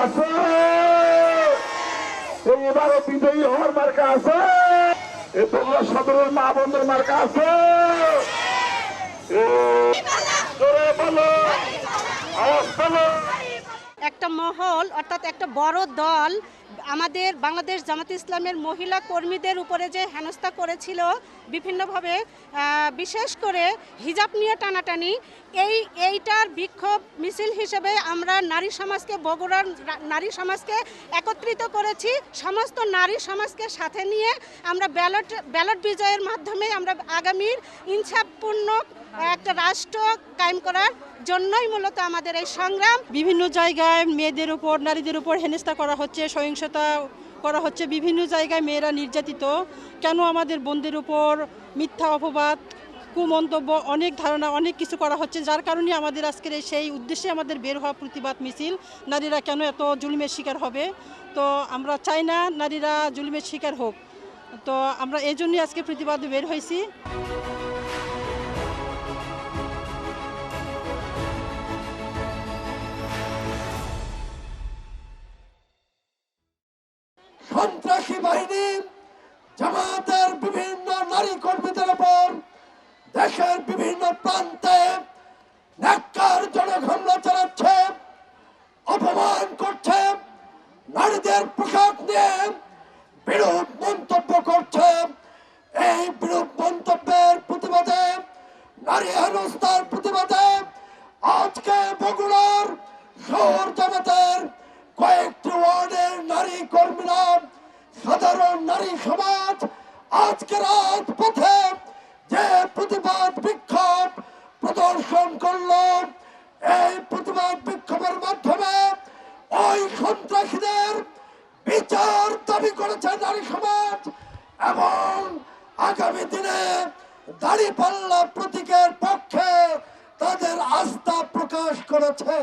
আছে এবারে বিজয়ী হওয়ার মার্কা আছে, এ বগুড়া সদরের মা বোনদের মার্কা আছে। একটা মহল অর্থাৎ একটা বড় দল আমাদের বাংলাদেশ জামাত ইসলামের মহিলা কর্মীদের উপরে যে হেনস্থা করেছিল বিভিন্নভাবে, বিশেষ করে হিজাব নিয়ে টানাটানি, এইটার বিক্ষোভ মিছিল হিসেবে আমরা নারী সমাজকে, বগুড়ার নারী সমাজকে একত্রিত করেছি। সমস্ত নারী সমাজকে সাথে নিয়ে আমরা ব্যালট বিজয়ের মাধ্যমে আমরা আগামীর ইনসাফপূর্ণ একটা রাষ্ট্র কায়েম করার জন্যই মূলত আমাদের এই সংগ্রাম। বিভিন্ন জায়গায় মেয়েদের উপর, নারীদের উপর হেনস্থা করা হচ্ছে, সহিংসতা করা হচ্ছে, বিভিন্ন জায়গায় মেয়েরা নির্যাতিত। কেন আমাদের বোনদের উপর মিথ্যা অপবাদ, কুমন্তব্য, অনেক ধারণা, অনেক কিছু করা হচ্ছে, যার কারণে আমাদের আজকের সেই উদ্দেশ্যে আমাদের বের হওয়া প্রতিবাদ মিছিল। নারীরা কেন এত জুলুমের শিকার হবে? তো আমরা চাই না নারীরা জুলুমের শিকার হোক। তো আমরা এই জন্যই আজকে প্রতিবাদে বের হয়েছি। সন্ত্রাসী বাহিনী জামাতের বিভিন্ন নারী কর্মীদের উপর দেশের বিভিন্ন প্রান্তে ন্যাক্কারজনক হামলা চালাচ্ছে, অপমান করছে, নারীদের পোশাক নিয়ে বিরূপ মন্তব্য করছে। এই বিরূপ মন্তব্যের প্রতিবাদে, নারী হেনস্থার প্রতিবাদে আজকে বগুড়ার শহর জামাতের কয়েকটি ওয়ার্ডের নারী কর্মীরা, সাধারণ নারী সমাজ আজকে রাজপথে যে প্রতিবাদ বিক্ষোভ প্রদর্শন করল, এই প্রতিবাদ বিক্ষোভের মাধ্যমে ওই সন্ত্রাসীদের বিচার দাবি করেছে নারী সমাজ এবং আগামী দিনে দাঁড়িপাল্লা প্রতীকের পক্ষে তাদের আস্থা প্রকাশ করেছে।